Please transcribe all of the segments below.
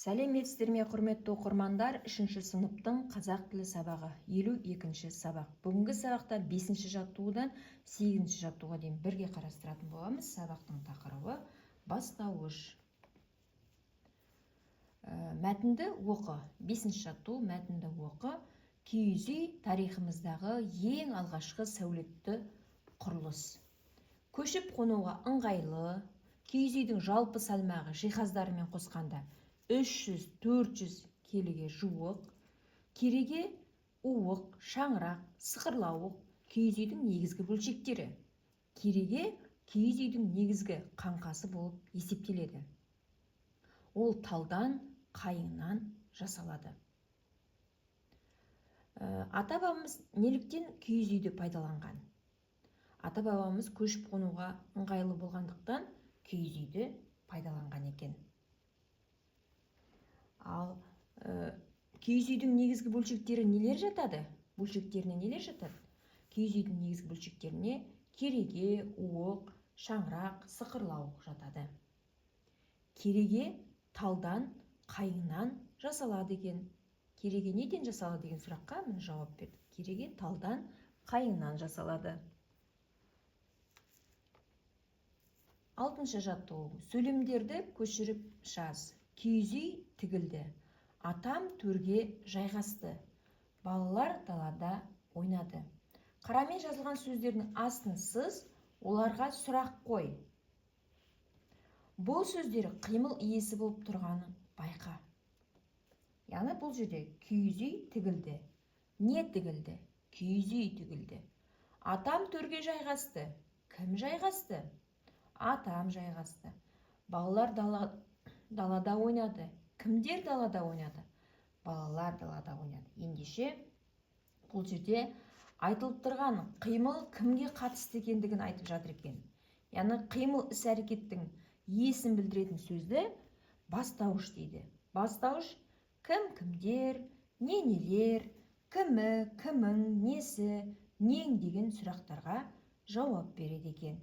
Сәлеметсіздер ме, құрметті оқырмандар, 3-ші сыныптың қазақ тілі сабағы, 52-ші сабақ. Бүгінгі сабақта 5-ші жаттығудан 8-ші жаттығуға дейін бірге қарастыратын боламыз. Сабақтың тақырыбы бастауыш. Мәтінді оқы. 5-ші жаттығу мәтінді оқы. Киіз үй тарихымыздағы ең алғашқы сәулетті құрылыс. Көшіп қонуға ыңғайлы, киіз үйдің жалпы салмағы жиһаздарымен қосқанда 300-400 келіге жуық. Кереге, уық, шаңырақ, сықырлауық киіз үйдің негізгі бөлшектері. Кереге киіз үйдің негізгі қаңқасы болып есептеледі. Ол талдан, қайыңнан жасалады. Ата-бабамыз неліктен киіз үйді пайдаланған? Ата-бабамыз көшіп қонуға ыңғайлы болғандықтан киіз үйді пайдаланған екен. Ал киіз үйдің негізгі бөлшектері нелер жатады? Бөлшектеріне нелер жатады? Киіз үйдің негізгі бөлшектеріне кереге, уық, шаңырақ, сықырлауық жатады. Кереге талдан, қайыңнан жасалады екен. Кереге неден жасалады деген сұраққа міне жауап бердік. Кереге талдан, қайыңнан жасалады. 6-шы жаттығу. Сөйлемдерді көшіріп жаз. Киіз үй тігілді. Атам төрге жайғасты. Балалар далада ойнады. Қарамен жазылған сөздердің астын сыз, оларға сұрақ қой. Бұл сөздері қимыл иесі болып тұрғанын байқа. Яғни бұл жерде киіз үй тігілді. Не тігілді? Киіз үй тігілді. Атам төрге жайғасты. Кім жайғасты? Атам жайғасты. Балалар далада ойнады. Кімдер далада ойнады? Балалар далада ойнады. Ендеше бұл жерде айтылып тұрған қимыл кімге қатысты екендігін айтып жатыр екен. Яғни қимыл іс-әрекеттің иесін білдіретін сөзді бастауыш дейді. Бастауыш кім, кімдер, не, нелер, кімі, кімің, несі, нең деген сұрақтарға жауап береді екен.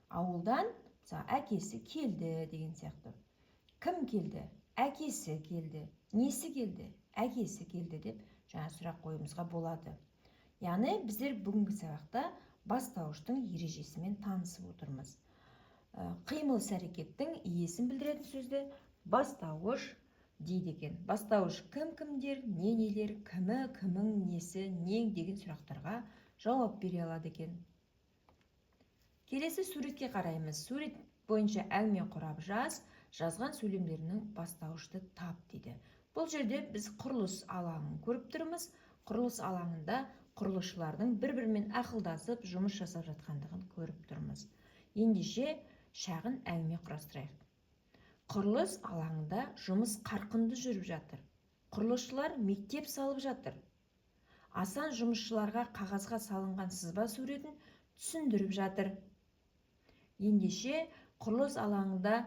Ауылдан әкесі келді деген сияқты. Кім келді? Әкесі келді. Несі келді? Әкесі келді деп жаңа сұрақ қоюымызға болады. Яғни біздер бүгінгі сабақта бастауыштың ережесімен танысып отырмыз. Қимыл іс-әрекеттің иесін білдіретін сөзді бастауыш дейді екен. Бастауыш кім, кімдер, не, нелер, кімі, кімің, несі, нең деген сұрақтарға жауап бере алады екен. Келесі суретке қараймыз. Сурет бойынша әңгіме құрап жаз, жазған сөйлемдерінің бастауышты тап дейді. Бұл жерде біз құрылыс алаңын көріп тұрмыз. Құрылыс алаңында құрылысшылардың бір-бірімен ақылдасып жұмыс жасап жатқандығын көріп тұрмыз. Ендеше шағын әңгіме құрастырайық. Құрылыс алаңында жұмыс қарқынды жүріп жатыр. Құрылысшылар мектеп салып жатыр. Асан жұмысшыларға қағазға салынған сызба суретін түсіндіріп жатыр. Ендеше құрылыс алаңында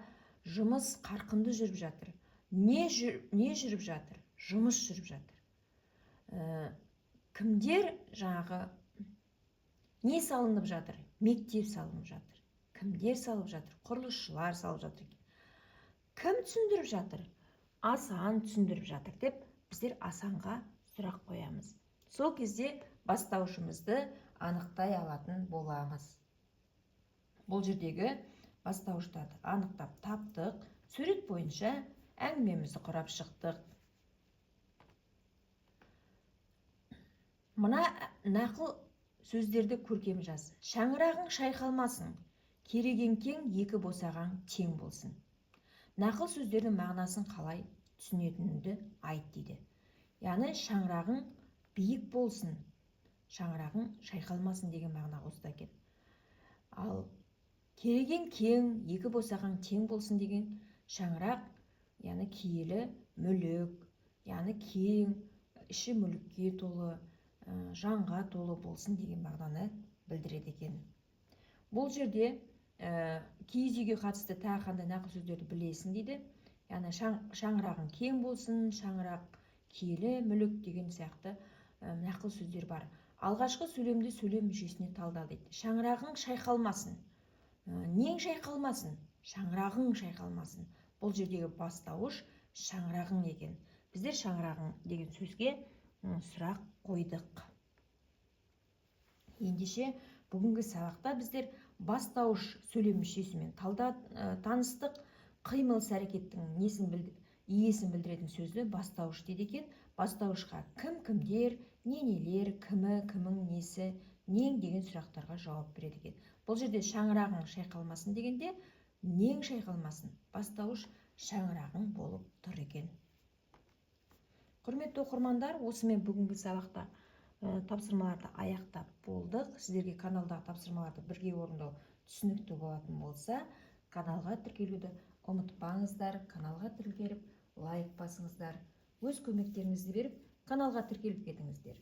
жұмыс қарқынды жүріп жатыр. Не жүріп жатыр? Жұмыс жүріп жатыр. Кімдер жаңағы не салынып жатыр? Мектеп салынып жатыр. Кімдер салып жатыр? Құрылысшылар салып жатыр. Кім түсіндіріп жатыр? Асан түсіндіріп жатыр деп біздер Асанға сұрақ қоямыз. Сол кезде бастаушымызды анықтай алатын боламыз. Бұл жердегі бастауыштарды анықтап таптық. Сурет бойынша әңгімемізді құрап шықтық. Мына нақыл сөздерді көркем жаз. Шаңырағың шайқалмасын, кереген кең, екі босаған тең болсын. Нақыл сөздердің мағынасын қалай түсінетініңді айт дейді. Яғни шаңырағың биік болсын, шаңырағың шайқалмасын деген мағына қосты екен. Ал кереген кең, екі босаған тең болсын деген шаңырақ, яғни киелі мүлік, яғни кең, іші мүлікке толы, жанға толы болсын деген мағынаны білдіреді екен. Бұл жерде киіз үйге қатысты тағы қандай нақыл сөздерді білесің дейді. Яғни шаңырағың кең болсын, шаңырақ киелі мүлік деген сияқты нақыл сөздер бар. Алғашқы сөйлемді сөйлем мүшесіне талда дейді. Шаңырағың шайқалмасын. Нең шайқалмасын? Шаңырағың шайқалмасын. Бұл жердегі бастауыш шаңырағың екен. Біздер шаңырағың деген сөзге сұрақ қойдық. Ендеше бүгінгі сабақта біздер бастауыш сөйлем мүшесімен таныстық. Қимыл іс-әрекеттің иесін білдіретін сөзді бастауыш дейді екен. Бастауышқа кім, кімдер, не, нелер, кімі, кімің, несі, нең деген сұрақтарға жауап береді екен. Бұл жерде шаңырағың шайқалмасын дегенде нең шайқалмасын, бастауыш шаңырағың болып тұр екен. Құрметті оқырмандар, осымен бүгінгі сабақта тапсырмаларды аяқтап болдық. Сіздерге каналдағы тапсырмаларды бірге орындау түсінікті болатын болса, каналға тіркелуді ұмытпаңыздар. Каналға тіркеліп лайк басыңыздар. Өз көмектеріңізді беріп, каналға тіркеліп кетіңіздер.